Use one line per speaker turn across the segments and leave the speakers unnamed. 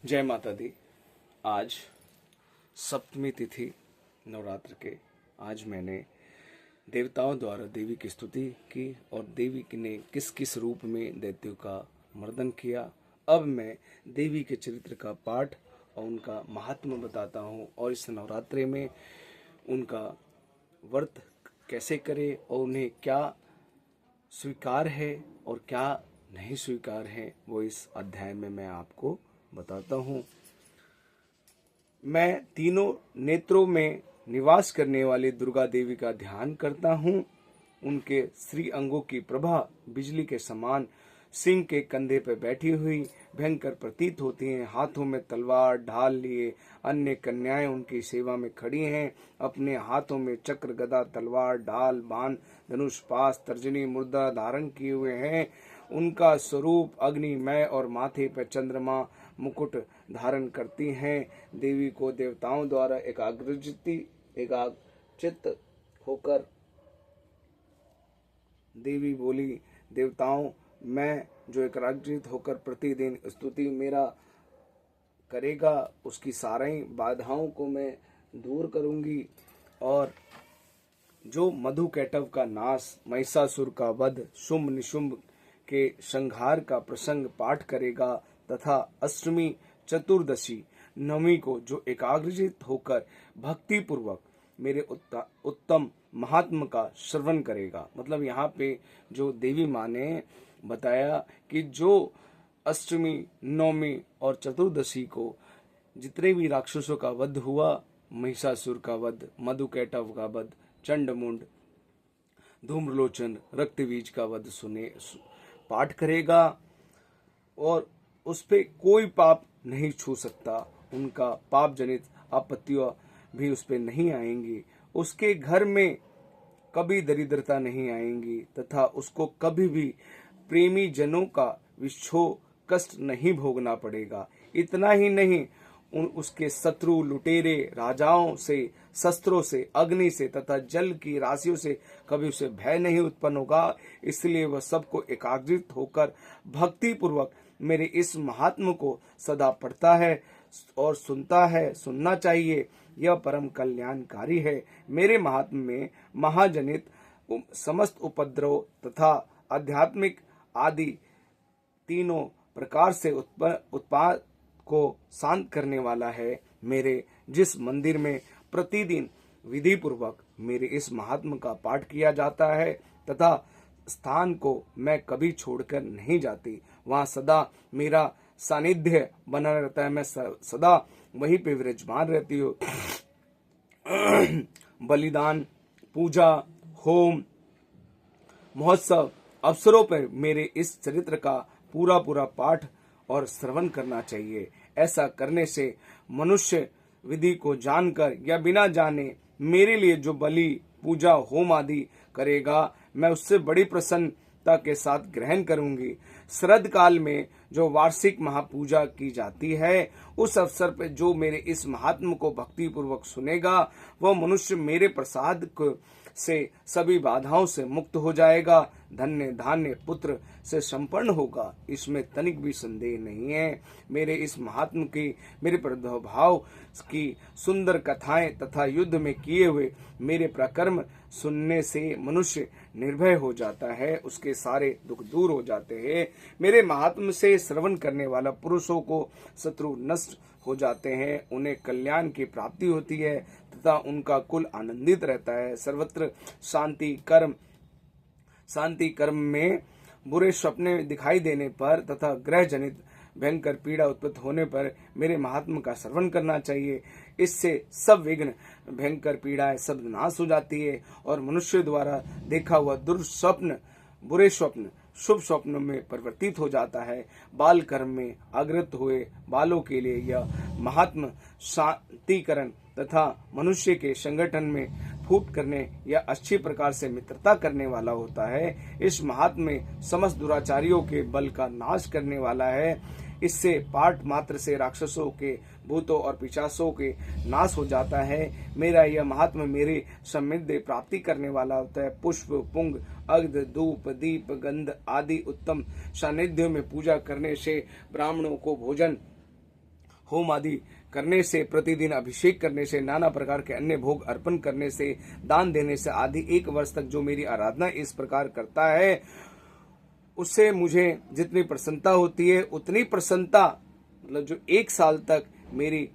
जय माता दी। आज सप्तमी तिथि नवरात्र के आज मैंने देवताओं द्वारा देवी की स्तुति की और देवी ने किस किस रूप में दैत्यों का मर्दन किया। अब मैं देवी के चरित्र का पाठ और उनका महात्म्य बताता हूँ और इस नवरात्रि में उनका व्रत कैसे करें और उन्हें क्या स्वीकार है और क्या नहीं स्वीकार है, वो इस अध्याय में मैं आपको बताता हूँ। मैं तीनों नेत्रों में निवास करने वाली दुर्गा देवी का ध्यान करता हूँ। उनके श्री अंगों की प्रभा बिजली के समान सिंह के कंधे पर बैठी हुई भयंकर प्रतीत होती हैं। हाथों में तलवार ढाल लिए अन्य कन्याएं उनकी सेवा में खड़ी हैं। अपने हाथों में चक्र गदा तलवार ढाल बाण धनुष पास तर्जनी मुद्रा धारण किए हुए हैं। उनका स्वरूप अग्निमय और माथे पर चंद्रमा मुकुट धारण करती हैं। देवी को देवताओं द्वारा एकाग्रचित्त होकर देवी बोली, देवताओं, मैं जो एकाग्रचित्त होकर प्रतिदिन स्तुति मेरा करेगा उसकी सारी बाधाओं को मैं दूर करूंगी और जो मधु कैटव का नाश, महिषासुर का वध, शुंभ निशुंभ के संहार का प्रसंग पाठ करेगा तथा अष्टमी चतुर्दशी नवमी को जो एकाग्रचित्त होकर भक्ति पूर्वक मेरे उत्तम महात्म का श्रवण करेगा। मतलब यहाँ पे जो देवी माँ ने बताया कि जो अष्टमी नवमी और चतुर्दशी को जितने भी राक्षसों का वध हुआ, महिषासुर का वध, मधुकैटव का वध, चंडमुंड, धूम्रलोचन, रक्तबीज का वध सुने पाठ करेगा और उस पे कोई पाप नहीं छू सकता। उनका पाप जनित आपत्तियां भी उस पे नहीं आएंगी। उसके घर में कभी दरिद्रता नहीं आएंगी तथा उसको कभी भी प्रेमी जनों का विक्षोभ कष्ट नहीं भोगना पड़ेगा। इतना ही नहीं, उसके शत्रु लुटेरे राजाओं से, शस्त्रों से, अग्नि से तथा जल की राशियों से कभी उसे भय नहीं उत्पन्न होगा। इसलिए वह सबको एकाग्रित होकर भक्ति पूर्वक मेरे इस महात्म को सदा पढ़ता है और सुनता है। सुनना चाहिए, यह परम कल्याणकारी है। मेरे महात्म में महाजनित समस्त उपद्रव तथा आध्यात्मिक आदि तीनों प्रकार से उत्पाद को शांत करने वाला है। मेरे जिस मंदिर में प्रतिदिन विधि पूर्वक मेरे इस महात्म का पाठ किया जाता है तथा स्थान को मैं कभी छोड़कर नहीं जाती, वहां सदा मेरा सानिध्य बना रहता है। मैं सदा वहीं पे विराजमान रहती हूँ। बलिदान, पूजा, होम, महोत्सव अवसरों पर मेरे इस चरित्र का पूरा पूरा पाठ और श्रवण करना चाहिए। ऐसा करने से मनुष्य विधि को जानकर या बिना जाने मेरे लिए जो बलि, पूजा, होम आदि करेगा, मैं उससे बड़ी प्रसन्नता के साथ ग्रहण करूंगी। शरद काल में जो वार्षिक महापूजा की जाती है, उस अवसर पर जो मेरे इस महात्म को भक्ति पूर्वक सुनेगा, वह मनुष्य मेरे प्रसाद से सभी बाधाओं से मुक्त हो जाएगा, धन्य धान्य पुत्र से संपन्न होगा। इसमें तनिक भी संदेह नहीं है। मेरे इस महात्म की, मेरे प्रभाव की सुंदर कथाएं तथा युद्ध में किए हुए मेरे प्रकर्म सुनने से मनुष्य निर्भय हो जाता है, उसके सारे दुख दूर हो जाते हैं। मेरे महात्म से श्रवण करने वाला पुरुषों को शत्रु नष्ट हो जाते हैं, उन्हें कल्याण की प्राप्ति होती है तथा उनका कुल आनंदित रहता है। सर्वत्र शांति कर्म में बुरे सपने दिखाई देने पर तथा ग्रह जनित भयंकर पीड़ा उत्पन्न होने पर मेरे महात्म का श्रवण करना चाहिए। इससे सब विघ्न, भयंकर पीड़ाएं सब नाश हो जाती है और मनुष्य द्वारा देखा हुआ दुर्स्वप्न, बुरे स्वप्न शुभ स्वप्नों में परिवर्तित हो जाता है। बाल कर्म में अग्रत हुए बालों के लिए यह महात्म शांतिकरण तथा मनुष्य के संगठन में फूट करने या अच्छी प्रकार से मित्रता करने वाला होता है। इस महात्म में समस्त दुराचारियों के बल का नाश करने वाला है। इससे पाठ मात्र से राक्षसों के, भूतों और पिशाचों के नाश हो जाता है। मेरा यह महात्मा मेरे समृद्धि प्राप्ति करने वाला होता है। पुष्प, पुंग, अग्ध, धूप, दीप, गंध आदि उत्तम सानिध्यों में पूजा करने से ब्राह्मणों को भोजन होम आदि करने से, प्रतिदिन अभिषेक करने से, नाना प्रकार के अन्य भोग अर्पण करने से, दान देने से आदि 1 वर्ष तक जो मेरी आराधना इस प्रकार करता है, उससे मुझे जितनी प्रसन्नता होती है उतनी प्रसन्नता, मतलब जो 1 साल तक मेरी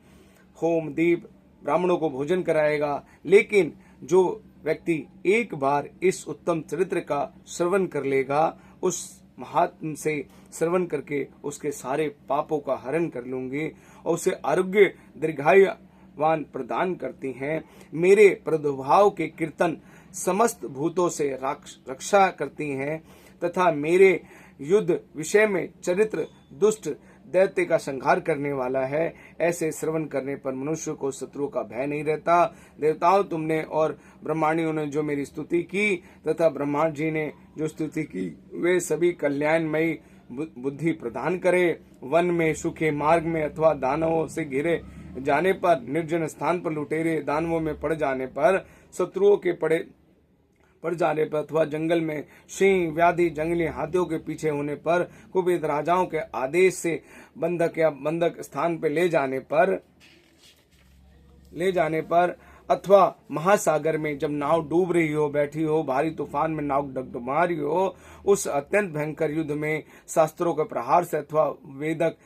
होम दीप ब्राह्मणों को भोजन कराएगा। लेकिन जो व्यक्ति एक बार इस उत्तम चरित्र का श्रवण कर लेगा, उस महात्म से श्रवण करके उसके सारे पापों का हरण कर लूंगी और उसे आरोग्य दीर्घायुवान प्रदान करती हैं। मेरे प्रादुर्भाव के कीर्तन समस्त भूतों से रक्षा करती हैं तथा मेरे युद्ध विषय में चरित्र दुष्ट दैत्य का संहार करने वाला है। ऐसे श्रवण करने पर मनुष्य को शत्रुओं का भय नहीं रहता। देवताओं, तुमने और ब्रह्मांडियों ने जो मेरी स्तुति की तथा ब्रह्मा जी ने जो स्तुति की, वे सभी कल्याणमयी बुद्धि प्रदान करे। वन में, सूखे मार्ग में अथवा दानवों से घिरे जाने पर, निर्जन स्थान पर लुटेरे दानवों में पड़ जाने पर, शत्रुओं के पड़ जाने पर अथवा जंगल में सिंह व्याधि जंगली हाथियों के पीछे होने पर, कुपित राजाओं के आदेश से बंधक स्थान पर ले जाने पर अथवा महासागर में जब नाव डूब रही हो, बैठी हो, भारी तूफान में नाव डगडगा रही हो, उस अत्यंत भयंकर युद्ध में शास्त्रों के प्रहार से अथवा वेदक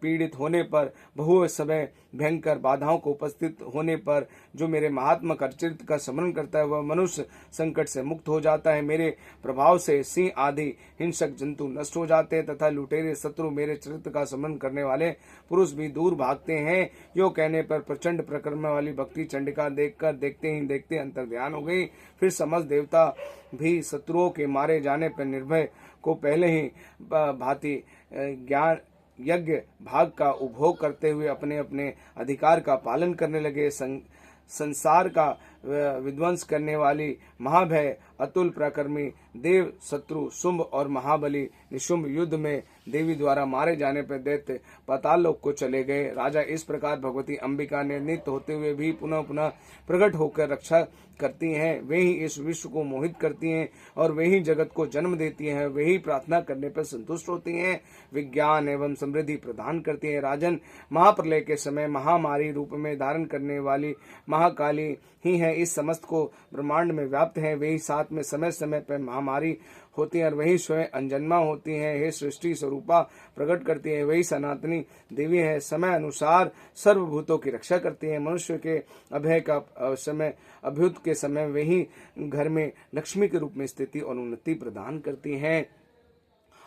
पीड़ित होने पर, बहु समय भयंकर बाधाओं को उपस्थित होने पर जो मेरे महात्मा का चरित्र का स्मरण करता है वह मनुष्य संकट से मुक्त हो जाता है। मेरे प्रभाव से सिंह आदि हिंसक जंतु नष्ट हो जाते हैं तथा लुटेरे शत्रु मेरे चरित्र का स्मरण करने वाले पुरुष भी दूर भागते हैं। यो कहने पर प्रचंड प्रक्रम वाली भक्ति चंडिका देखते ही देखते अंतर ध्यान हो गई। फिर समस्त देवता भी शत्रुओं के मारे जाने पर निर्भय को पहले ही भांति ज्ञान यज्ञ भाग का उपभोग करते हुए अपने अपने अधिकार का पालन करने लगे। संसार का विध्वंस करने वाली महाभय अतुल प्रकर्मी देव शत्रु शुंभ और महाबली निशुंभ युद्ध में देवी द्वारा मारे जाने पर दैत्य पाताल लोक को चले गए। राजा, इस प्रकार भगवती अंबिका ने नित्य होते हुए भी पुनः पुनः प्रकट होकर रक्षा करती हैं। वे ही इस विश्व को मोहित करती हैं और वे ही जगत को जन्म देती हैं। वे ही प्रार्थना करने पर संतुष्ट होती हैं, विज्ञान एवं समृद्धि प्रदान करती हैं। राजन, महाप्रलय के समय महामारी रूप में धारण करने वाली महाकाली ही है, इस समस्त को ब्रह्मांड में व्याप्त है। वे ही साथ में समय समय पर महामारी होती हैं और वही स्वयं अनजन्मा होती हैं। हे सृष्टि स्वरूपा प्रकट करती है, वही सनातनी देवी है, समय अनुसार सर्वभूतों की रक्षा करती है। मनुष्य के अभय का समय अभ्युत के समय वही घर में लक्ष्मी के रूप में स्थिति और उन्नति प्रदान करती हैं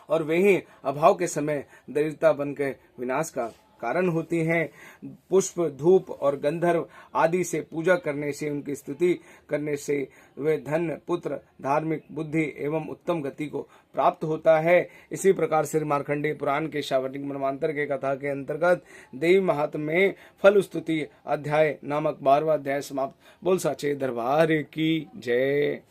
और वही अभाव के समय दरिद्रता बनकर विनाश का कारण होती हैं। पुष्प धूप और गंधर्व आदि से पूजा करने से, उनकी स्तुति करने से वे धन पुत्र धार्मिक बुद्धि एवं उत्तम गति को प्राप्त होता है। इसी प्रकार श्री मार्कंडेय पुराण के शावनिक मन्वंतर के कथा के अंतर्गत देवी महात्म में फल स्तुति अध्याय नामक 12वां अध्याय समाप्त। बोल साचे दरबार की जय।